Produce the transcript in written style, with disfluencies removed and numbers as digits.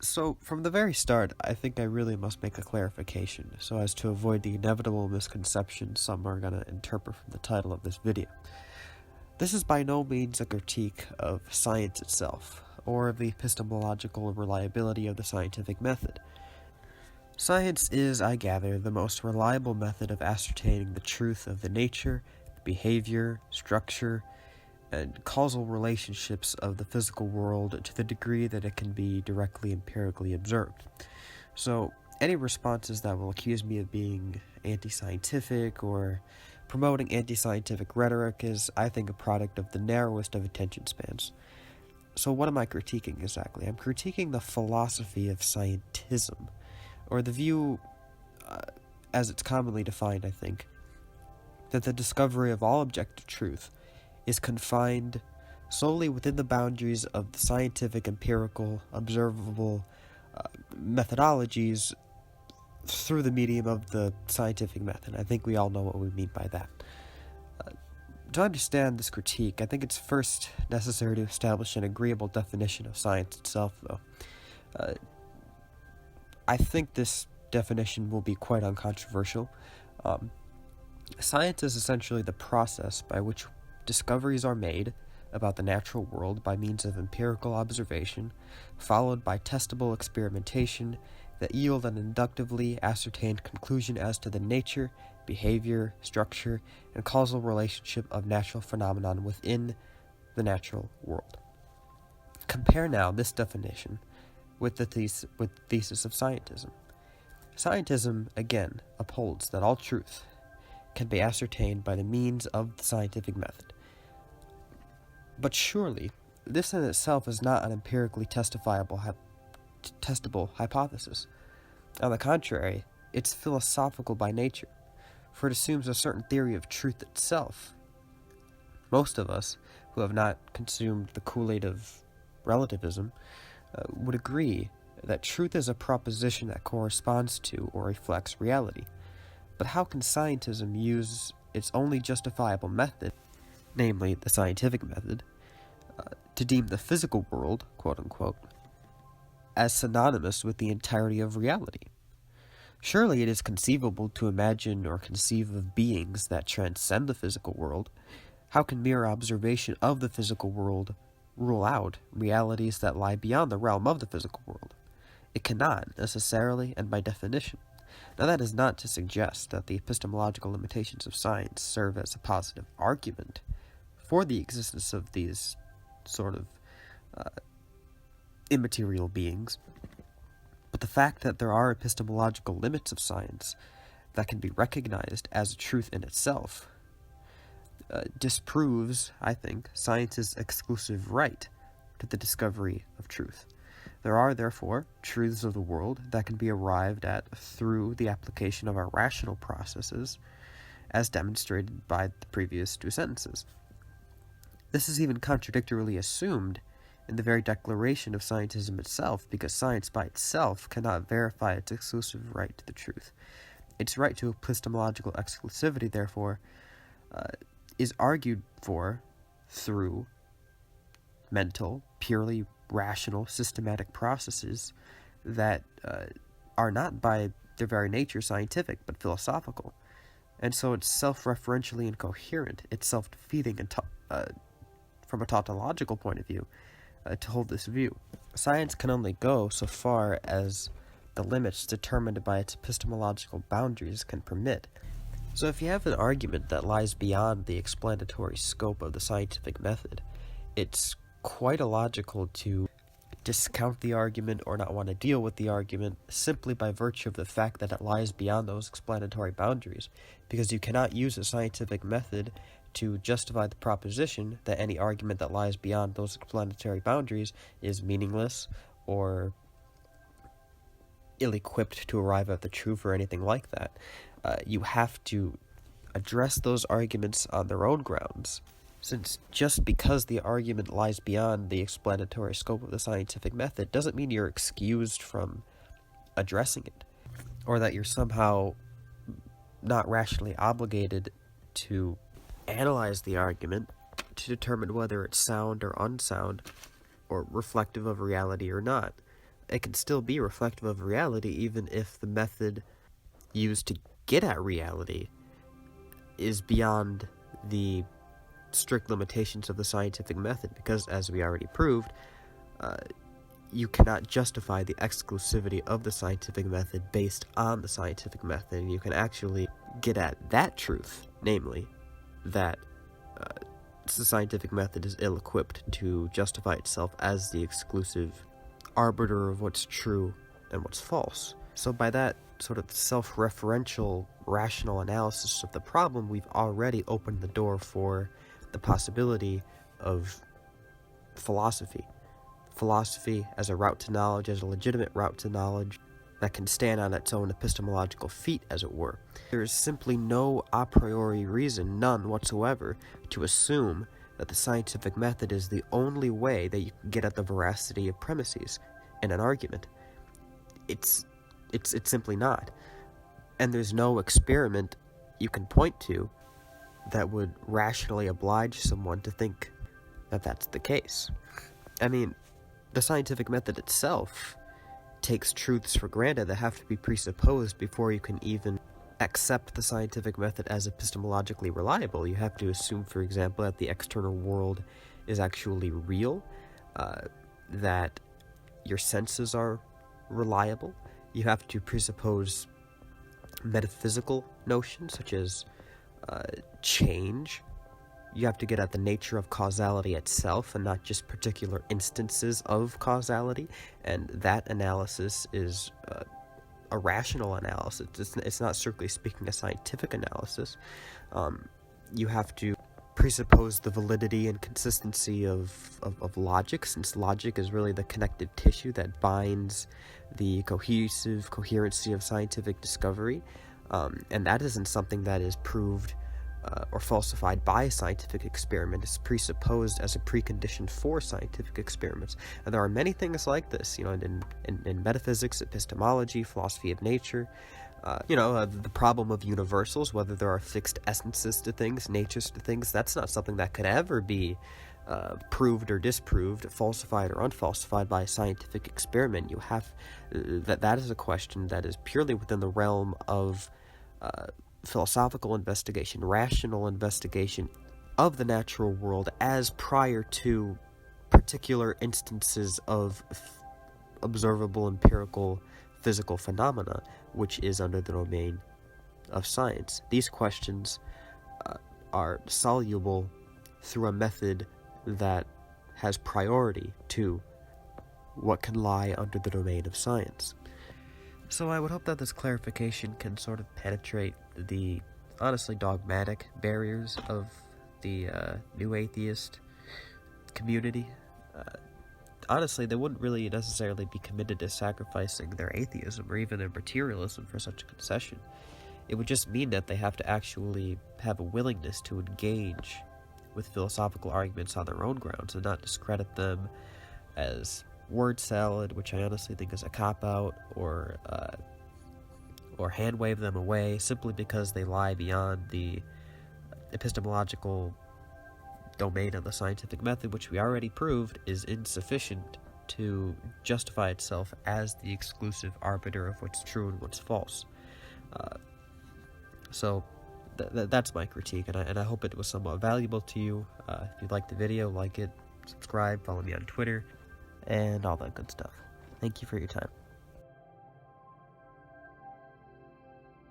So, from the very start, I think I really must make a clarification so as to avoid the inevitable misconception some are going to interpret from the title of this video. This is by no means a critique of science itself, or of the epistemological reliability of the scientific method. Science is, I gather, the most reliable method of ascertaining the truth of the nature, behavior, structure, and causal relationships of the physical world to the degree that it can be directly empirically observed. So, any responses that will accuse me of being anti-scientific or promoting anti-scientific rhetoric is, I think, a product of the narrowest of attention spans. So what am I critiquing exactly? I'm critiquing the philosophy of scientism, or the view, as it's commonly defined, I think, that the discovery of all objective truth is confined solely within the boundaries of the scientific, empirical, observable methodologies through the medium of the scientific method. I think we all know what we mean by that. To understand this critique, I think it's first necessary to establish an agreeable definition of science itself, though. I think this definition will be quite uncontroversial. Science is essentially the process by which discoveries are made about the natural world by means of empirical observation, followed by testable experimentation that yield an inductively ascertained conclusion as to the nature, behavior, structure, and causal relationship of natural phenomenon within the natural world. Compare now this definition with the thesis of scientism. Scientism, again, upholds that all truth can be ascertained by the means of the scientific method. But surely, this in itself is not an empirically testable hypothesis. On the contrary, it's philosophical by nature, for it assumes a certain theory of truth itself. Most of us, who have not consumed the Kool-Aid of relativism, would agree that truth is a proposition that corresponds to or reflects reality. But how can scientism use its only justifiable method, namely the scientific method, to deem the physical world, quote-unquote, as synonymous with the entirety of reality? Surely it is conceivable to imagine or conceive of beings that transcend the physical world. How can mere observation of the physical world rule out realities that lie beyond the realm of the physical world? It cannot, necessarily and by definition. Now that is not to suggest that the epistemological limitations of science serve as a positive argument for the existence of these sort of immaterial beings, but the fact that there are epistemological limits of science that can be recognized as a truth in itself disproves, I think, science's exclusive right to the discovery of truth. There are, therefore, truths of the world that can be arrived at through the application of our rational processes, as demonstrated by the previous two sentences. This is even contradictorily assumed in the very declaration of scientism itself, because science by itself cannot verify its exclusive right to the truth. Its right to epistemological exclusivity, therefore, is argued for through mental, purely rational, systematic processes that are not by their very nature scientific, but philosophical. And so it's self-referentially incoherent, it's self-defeating and from a tautological point of view, to hold this view. Science can only go so far as the limits determined by its epistemological boundaries can permit. So if you have an argument that lies beyond the explanatory scope of the scientific method, it's quite illogical to discount the argument or not want to deal with the argument simply by virtue of the fact that it lies beyond those explanatory boundaries, because you cannot use a scientific method to justify the proposition that any argument that lies beyond those explanatory boundaries is meaningless or ill-equipped to arrive at the truth or anything like that. You have to address those arguments on their own grounds, since just because the argument lies beyond the explanatory scope of the scientific method doesn't mean you're excused from addressing it, or that you're somehow not rationally obligated to analyze the argument to determine whether it's sound or unsound, or reflective of reality or not. it can still be reflective of reality, even if the method used to get at reality is beyond the strict limitations of the scientific method, because, as we already proved, you cannot justify the exclusivity of the scientific method based on the scientific method. You can actually get at that truth, namely, that the scientific method is ill-equipped to justify itself as the exclusive arbiter of what's true and what's false. So by that sort of self-referential, rational analysis of the problem, we've already opened the door for the possibility of philosophy. Philosophy as a route to knowledge, as a legitimate route to knowledge that can stand on its own epistemological feet, as it were. There is simply no a priori reason, none whatsoever, to assume that the scientific method is the only way that you can get at the veracity of premises in an argument. It's simply not. And there's no experiment you can point to that would rationally oblige someone to think that that's the case. I mean, the scientific method itself takes truths for granted that have to be presupposed before you can even accept the scientific method as epistemologically reliable. You have to assume, for example, that the external world is actually real, that your senses are reliable. You have to presuppose metaphysical notions such as change. You have to get at the nature of causality itself and not just particular instances of causality, and that analysis is a rational analysis. It's not, strictly speaking, a scientific analysis. You have to presuppose the validity and consistency of logic, since logic is really the connective tissue that binds the coherency of scientific discovery, and that isn't something that is proved or falsified by scientific experiment. It's presupposed as a precondition for scientific experiments. And there are many things like this, in metaphysics, epistemology, philosophy of nature. The problem of universals, whether there are fixed essences to things, natures to things, that's not something that could ever be proved or disproved, falsified or unfalsified by a scientific experiment. That is a question that is purely within the realm of philosophical investigation, rational investigation of the natural world as prior to particular instances of observable empirical physical phenomena, which is under the domain of science. These questions are soluble through a method that has priority to what can lie under the domain of science. So I would hope that this clarification can sort of penetrate the honestly dogmatic barriers of the new atheist community. Honestly, they wouldn't really necessarily be committed to sacrificing their atheism or even their materialism for such a concession. It would just mean that they have to actually have a willingness to engage with philosophical arguments on their own grounds and not discredit them as word salad, which I honestly think is a cop-out, or hand-wave them away simply because they lie beyond the epistemological domain of the scientific method, which we already proved is insufficient to justify itself as the exclusive arbiter of what's true and what's false. So that's my critique, and I hope it was somewhat valuable to you. If you liked the video, like it, subscribe, follow me on Twitter, and all that good stuff. Thank you for your time.